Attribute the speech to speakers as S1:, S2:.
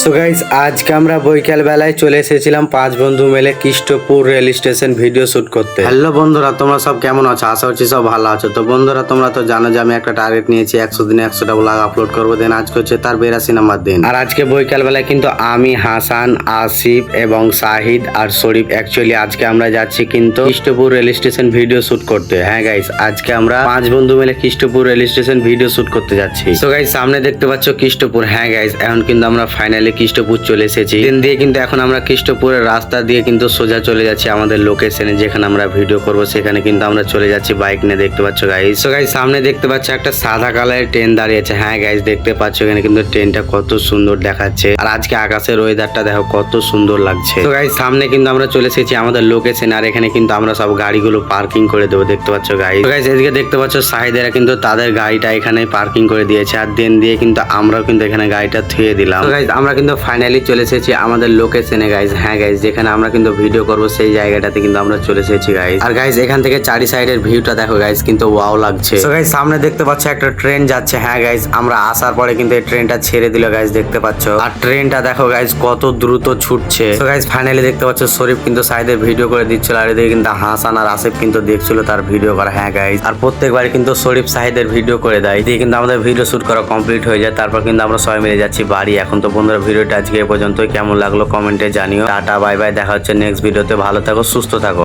S1: So guys আজকে আমরা বৈকাল বেলায় চলে এসেছিলাম 5 বন্ধু মিলে Krishtapur rail station video shoot করতে। হ্যালো বন্ধুরা, তোমরা সব কেমন আছো? আশা করছি সব ভালো আছো। তো বন্ধুরা, তোমরা তো জানো যে আমি একটা টার্গেট নিয়েছি 100 দিনে 100টা ব্লগ আপলোড করবো। দেন আজকে হচ্ছে তার 82 নম্বর দিন। আর আজকে বৈকাল বেলায় কিন্তু আমি, হাসান, আসিফ এবং শাহিদ আর শরীফ অ্যাকচুয়ালি আজকে আমরা যাচ্ছি কিন্তু Krishtapur rail station video shoot করতে। হ্যাঁ গাইস, আজকে আমরা 5 বন্ধু মিলে Krishtapur rail station video shoot করতে যাচ্ছি। সো গাইস, সামনে দেখতে পাচ্ছ কৃষ্টপুর। হ্যাঁ গাইস, এখন কিন্তু আমরা ফাইনালি কৃষ্টপুর চলে এসেছি। ট্রেন দিয়ে কিন্তু এখন আমরা কৃষ্টপুরের রাস্তা দিয়ে কিন্তু সোজা চলে যাচ্ছি আমাদের লোকেশনে, যেখানে আমরা ভিডিও করব সেখানে কিন্তু আমরা চলে যাচ্ছি বাইক নিয়ে। দেখতে পাচ্ছ গাইস। সো গাইস, সামনে দেখতে পাচ্ছ একটা সাদা কালারের ট্রেন দাঁড়িয়ে আছে। হ্যাঁ গাইস, দেখতে পাচ্ছ এখানে কিন্তু ট্রেনটা কত সুন্দর দেখাচ্ছে। আর আজকে আকাশের ওয়েদারটা দেখো কত সুন্দর লাগছে। তো গাইস, সামনে কিন্তু আমরা চলে এসেছি আমাদের লোকেশনে। আর এখানে কিন্তু আমরা সব গাড়িগুলো পার্কিং করে দেবো। দেখতে পাচ্ছ গাইস। গাইস, এদিকে দেখতে পাচ্ছ শাহিদেরা কিন্তু তাদের গাড়িটা এখানে পার্কিং করে দিয়েছে। আর দেন দিয়ে কিন্তু আমরাও কিন্তু এখানে গাড়িটা থুয়ে দিলাম। গাইস, আমরা কিন্তু ফাইনালি চলে এসেছি আমাদের লোকেশনে গাইস। হ্যাঁ গাইস, যেখানে আমরা কিন্তু ভিডিও করব সেই জায়গাটাতে কিন্তু আমরা চলে এসেছি গাইস। আর গাইস, এখান থেকে চারি সাইডের ভিউটা দেখো গাইস, কিন্তু ওয়াও লাগছে। সো গাইস, সামনে দেখতে পাচ্ছ একটা ট্রেন যাচ্ছে। হ্যাঁ গাইস, আমরা আসার পরে কিন্তু এই ট্রেনটা ছেড়ে দিল গাইস, দেখতে পাচ্ছ। আর ট্রেনটা দেখো গাইস কত দ্রুত ছুটছে। সো গাইস, ফাইনালি দেখতে পাচ্ছ শরীফ কিন্তু সাইডের ভিডিও করে দিচ্ছিল। আর এদিকে কিন্তু হাসান আর আসিফ কিন্তু দেখছিল তার ভিডিও করা। হ্যাঁ গাইস, আর প্রত্যেকবার কিন্তু শরীফ সাহিদের ভিডিও করে দেয়, দিয়ে কিন্তু আমাদের ভিডিও শুট করা কমপ্লিট হয়ে যায়। তারপর কিন্তু আমরা সবাই মিলে যাচ্ছি বাড়ি। এখন তো বন্ধুরা, ভিডিওটা আজকে এ পর্যন্ত। কেমন লাগলো কমেন্টে জানিও। টাটা বাই বাই, দেখা হচ্ছে নেক্সট ভিডিওতে। ভালো থাকো, সুস্থ থাকো।